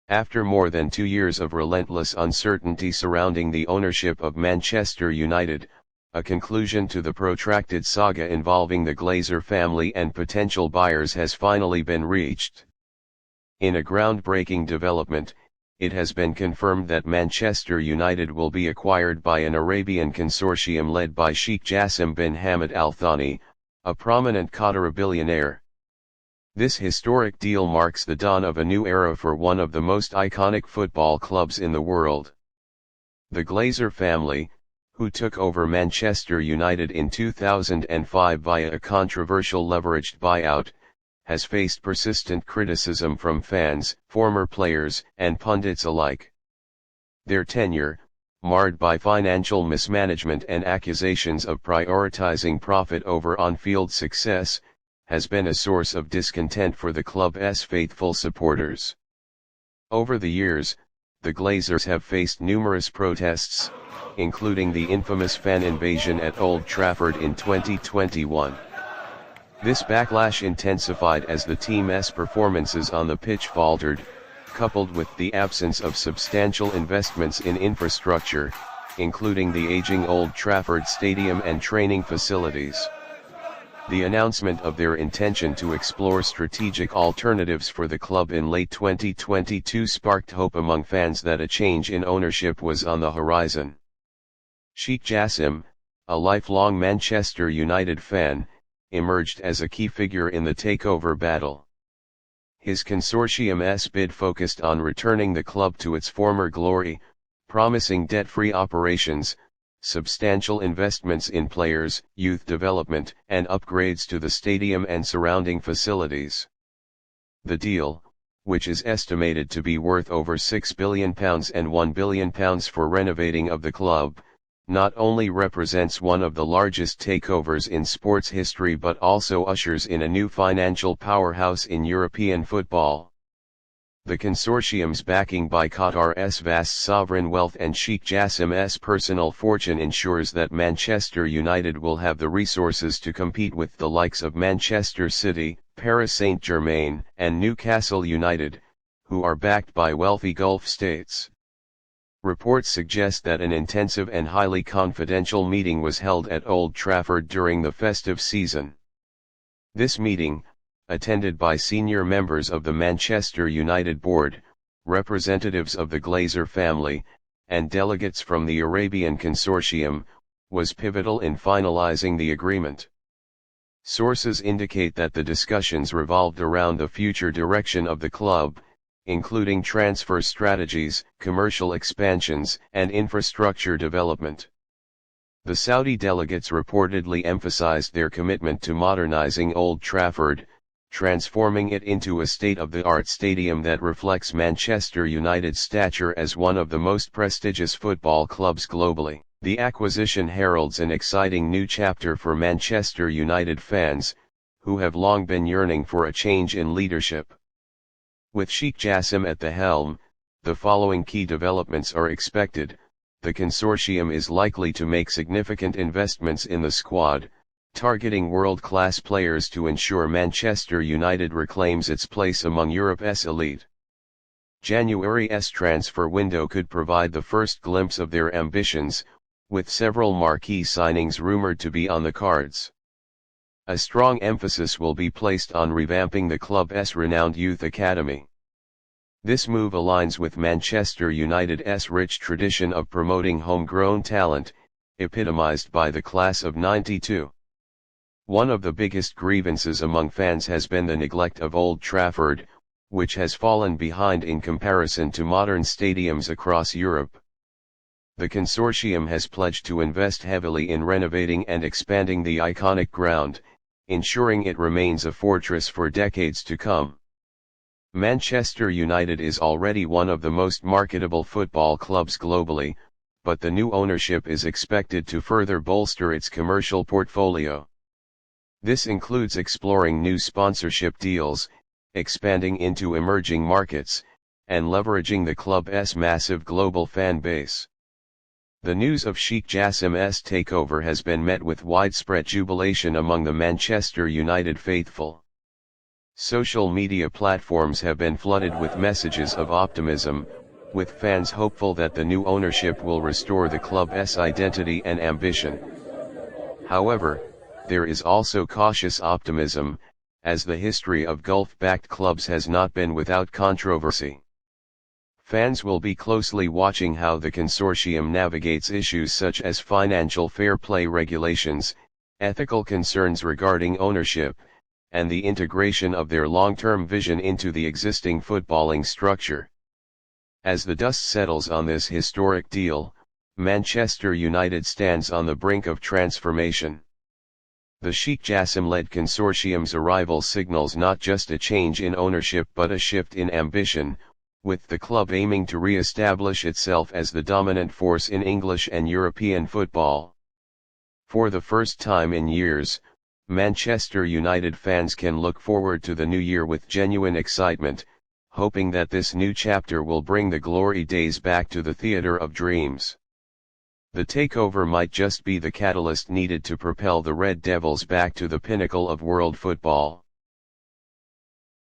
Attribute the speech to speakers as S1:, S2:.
S1: After more than 2 years of relentless uncertainty surrounding the ownership of Manchester United, a conclusion to the protracted saga involving the Glazer family and potential buyers has finally been reached. In a groundbreaking development, it has been confirmed that Manchester United will be acquired by an Arabian consortium led by Sheikh Jassim bin Hamad Al Thani, a prominent Qatari billionaire. This historic deal marks the dawn of a new era for one of the most iconic football clubs in the world. The Glazer family, who took over Manchester United in 2005 via a controversial leveraged buyout, has faced persistent criticism from fans, former players, and pundits alike. Their tenure, marred by financial mismanagement and accusations of prioritizing profit over on-field success, has been a source of discontent for the club's faithful supporters. Over the years, the Glazers have faced numerous protests, including the infamous fan invasion at Old Trafford in 2021. This backlash intensified as the team's performances on the pitch faltered, coupled with the absence of substantial investments in infrastructure, including the aging Old Trafford Stadium and training facilities. The announcement of their intention to explore strategic alternatives for the club in late 2022 sparked hope among fans that a change in ownership was on the horizon. Sheikh Jassim, a lifelong Manchester United fan, emerged as a key figure in the takeover battle. His consortium's bid focused on returning the club to its former glory, promising debt-free operations, substantial investments in players, youth development, and upgrades to the stadium and surrounding facilities. The deal, which is estimated to be worth over £6 billion and £1 billion for renovating of the club, not only represents one of the largest takeovers in sports history but also ushers in a new financial powerhouse in European football. The consortium's backing by Qatar's vast sovereign wealth and Sheikh Jassim's personal fortune ensures that Manchester United will have the resources to compete with the likes of Manchester City, Paris Saint-Germain, and Newcastle United, who are backed by wealthy Gulf states. Reports suggest that an intensive and highly confidential meeting was held at Old Trafford during the festive season. This meeting, attended by senior members of the Manchester United board, representatives of the Glazer family, and delegates from the Arabian Consortium, was pivotal in finalizing the agreement. Sources indicate that the discussions revolved around the future direction of the club, including transfer strategies, commercial expansions, and infrastructure development. The Saudi delegates reportedly emphasized their commitment to modernizing Old Trafford, transforming it into a state-of-the-art stadium that reflects Manchester United's stature as one of the most prestigious football clubs globally. The acquisition heralds an exciting new chapter for Manchester United fans, who have long been yearning for a change in leadership. With Sheikh Jassim at the helm, the following key developments are expected. The consortium is likely to make significant investments in the squad, targeting world-class players to ensure Manchester United reclaims its place among Europe's elite. January's transfer window could provide the first glimpse of their ambitions, with several marquee signings rumored to be on the cards. A strong emphasis will be placed on revamping the club's renowned youth academy. This move aligns with Manchester United's rich tradition of promoting homegrown talent, epitomized by the class of '92. One of the biggest grievances among fans has been the neglect of Old Trafford, which has fallen behind in comparison to modern stadiums across Europe. The consortium has pledged to invest heavily in renovating and expanding the iconic ground, ensuring it remains a fortress for decades to come. Manchester United is already one of the most marketable football clubs globally, but the new ownership is expected to further bolster its commercial portfolio. This includes exploring new sponsorship deals, expanding into emerging markets, and leveraging the club's massive global fan base. The news of Sheikh Jassim'S takeover has been met with widespread jubilation among the Manchester United faithful. Social media platforms have been flooded with messages of optimism, with fans hopeful that the new ownership will restore the club's identity and ambition. However, there is also cautious optimism, as the history of Gulf-backed clubs has not been without controversy. Fans will be closely watching how the consortium navigates issues such as financial fair play regulations, ethical concerns regarding ownership, and the integration of their long-term vision into the existing footballing structure. As the dust settles on this historic deal, Manchester United stands on the brink of transformation. The Sheikh Jassim-led consortium's arrival signals not just a change in ownership but a shift in ambition, with the club aiming to re-establish itself as the dominant force in English and European football. For the first time in years, Manchester United fans can look forward to the new year with genuine excitement, hoping that this new chapter will bring the glory days back to the theatre of dreams. The takeover might just be the catalyst needed to propel the Red Devils back to the pinnacle of world football.